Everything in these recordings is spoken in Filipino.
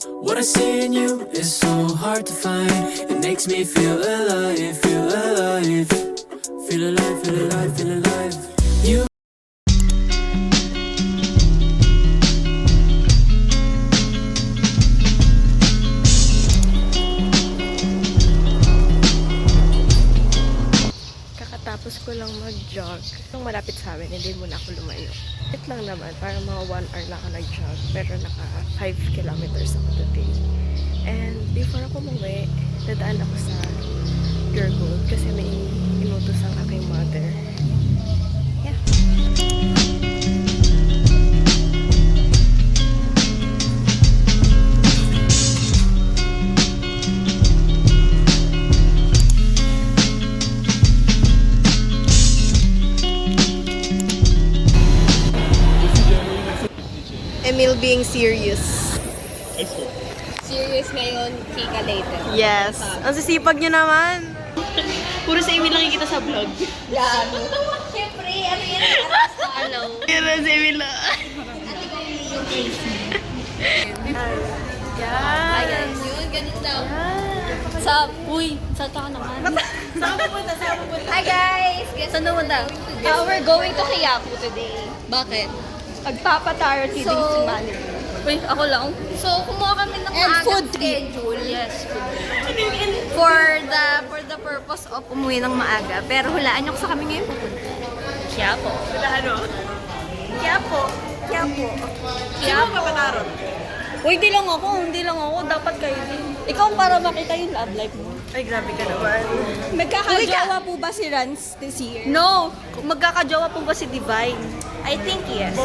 What I see in you is so hard to find. It makes me feel alive, feel alive. Feel alive, feel alive, feel alive. You Kakatapos ko lang mag-jog. Nung malapit sa amin, hindi muna ako lumayo. It lang naman, para mga 1 hour lang ako nag-jog. Pero naka 5 kilometers ako today. And before ako umuwi, dadaan ako sa Pure Gold kasi may inutos ang aking mother. Yeah. Emil being serious. Serious ngayon, chika later. Yes. Ang sisipag niyo naman. Puro sa Emil lang nakikita sa vlog. Gaano? Siyempre, ano yan? Hello. Pero si Emil lang. Yan. Ayan, yun, ganun daw. Sa, uy, saan ka naman? Saan pupunta? Hi guys! Saan naman daw? We're going to Quiapo today. Bakit? Pagpapataro si Manny. Uy, ako lang. So, kumuha kami ng maagang schedule. Yes, For the purpose of umuwi ng maaga. Pero hulaan niyo kung saan kami ngayon pupunta. Quiapo. Ano? Quiapo. Sino ang papataro? Uy, hindi lang ako. Dapat kayo din. Ikaw para makita yung love life mo. Ay, grabe ka naman. Magkakajowa po ba si Rans this year? No! Magkakajowa po ba si Divine? I think yes.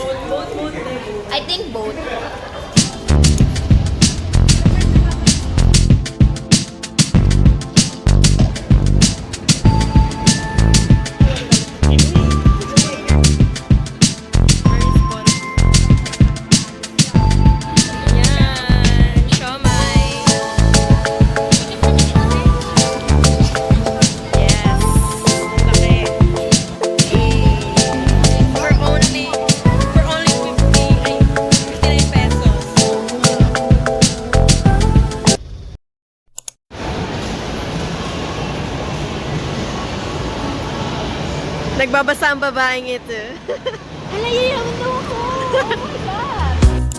I think both. Yan. Siomay. Yes. Laki. For only 59 pesos. Nagbabasa ang babaeng ito.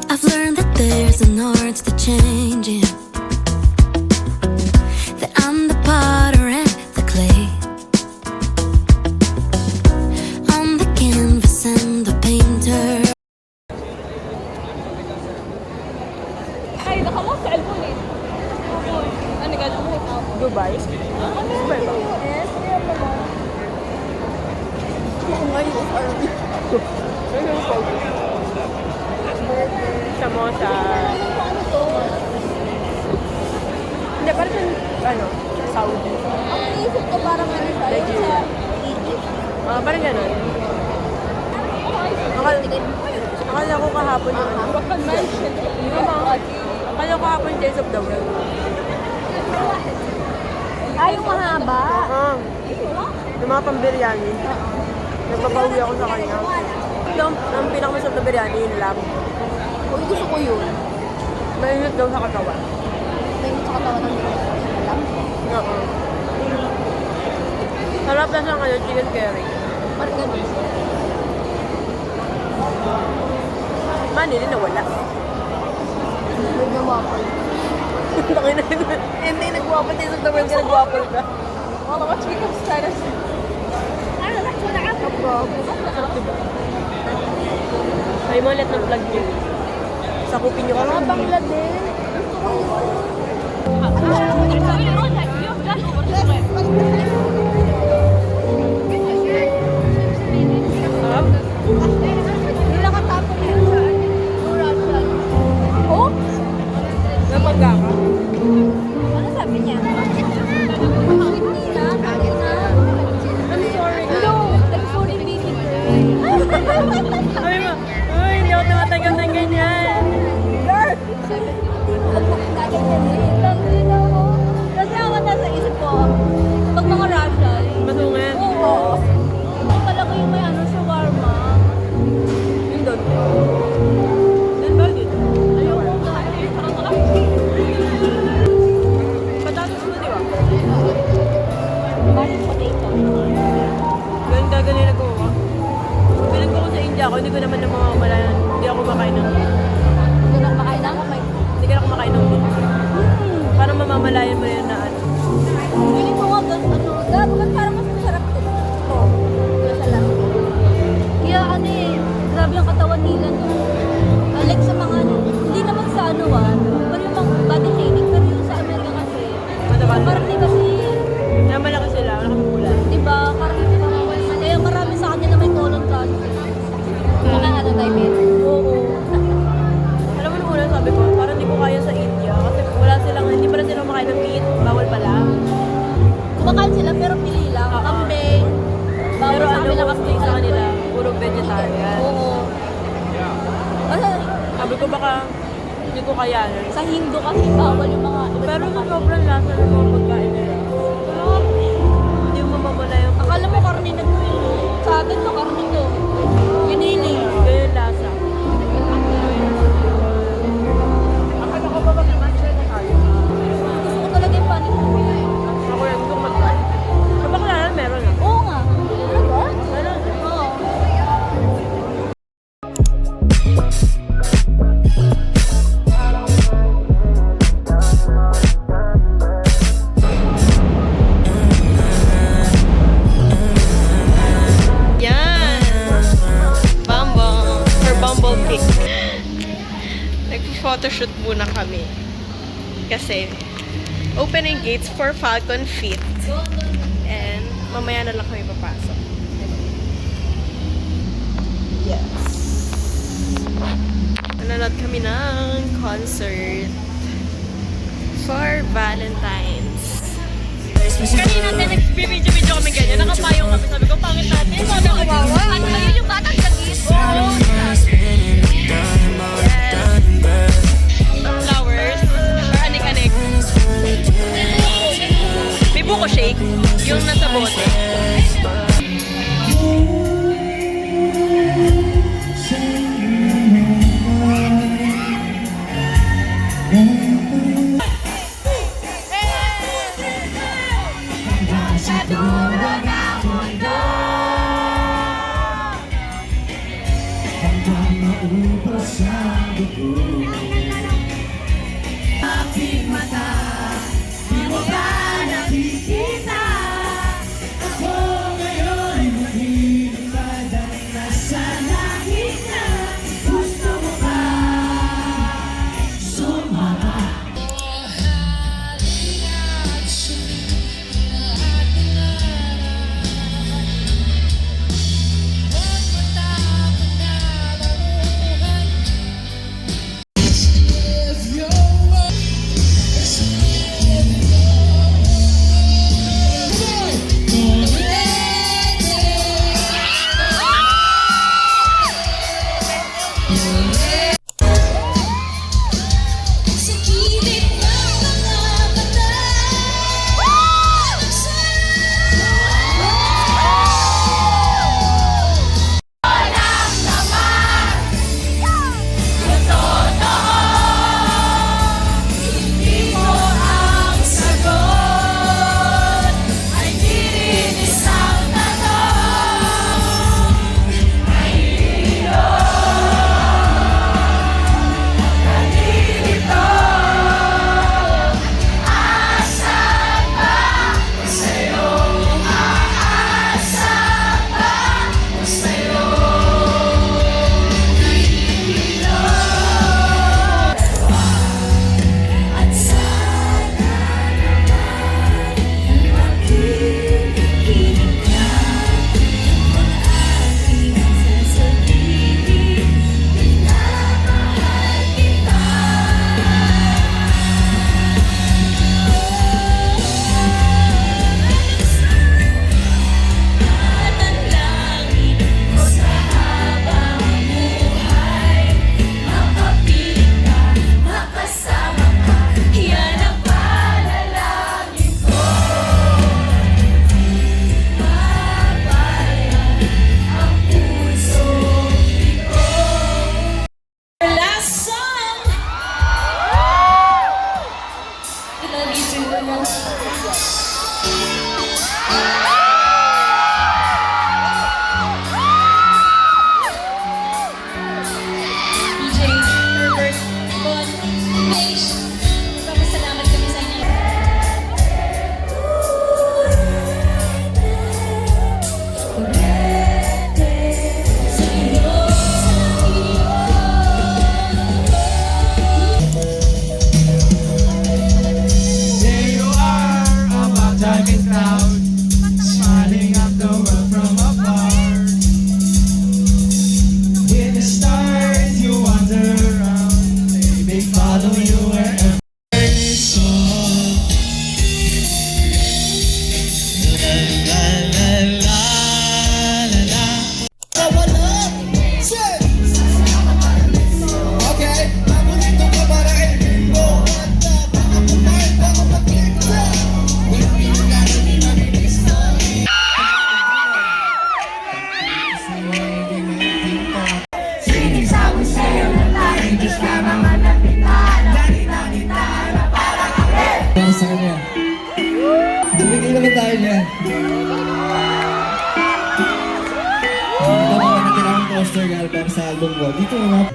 I've learned that there's an art to changing, that I'm the potter and the clay, I'm the canvas and the painter. Ay, nakamot sa cellphone eh. Ano ka lang? Dubai? Dubai ba? Yes, kaya pala. Samosa. Hindi, parang sa, Saudi. Ang naisip ko parang ano siya, yung sa Egypt. Parang gano'n. Akala ko kahapon yung ano. Akala ko kahapon Days of the World. Ay, yung mahaba. Yung mga pang-biryani. Nagpapauwi ako sa kanya. Ang pinakamasarap na biryani, yung lamb. Uy, gusto ko yun. Mainit daw sa katawan. May sa katawan ng alam. Oo. Sarap na siyang chicken curry. Parang ganun. Mani din nawala. May nawapal. Hindi nagwapo Days of the World ka nagwapo ka. Well, what's because status? Ano, that's what I have. Sarap diba? Ay mo ulit ng vlog niyo. Sakupin niyo kami. Bangladesh. Sarap? Wala ka tapong yun sa Russian. Oh? Napagka ka? Ano sabi niya? I'm sorry. No, I'm sorry, baby. Sabi mo, uy, hindi ako tumatagal ng ganyan. Kasi ako nasa isip ko, pag mga Russian, Matungan. oo. Ang talaga yung may ano, shawarma. Yun doon. Doon ba yun? Ayoko nga. Parang kayanan. Sa Hindu kasi bawal yung mga... Pero sa sobrang lasa ng mga pagkain nila. Hindi mo mamamala yung... Akala mo karne na to eh. Sa atin to, karne to. Giniling. Ganyan lasa. Akala ko ba mag-matcha na tayo? Gusto ko talaga yung panipuri. Ako yan, gusto ko mag-try. Sa Baclaran, meron ah. Oo nga. Talaga? Meron. Oo. Yan! Bumble. For Bumble Pick. Nag-photoshoot muna kami. Kasi, open ang gates for Falcon Feet. And, mamaya na lang kami papasok. Yes. Nanonood kami ng concert for Valentine's. Kanina din nag-video kami ganyan. Nakapayong kami. Sabi ko, pangit natin. Sabi ko, kawawa. Ano yun yung batang gagis? Oo. Flowers. Or anik-anik. May buko shake. Yung nasa bote. regalo para sa album ko. Dito na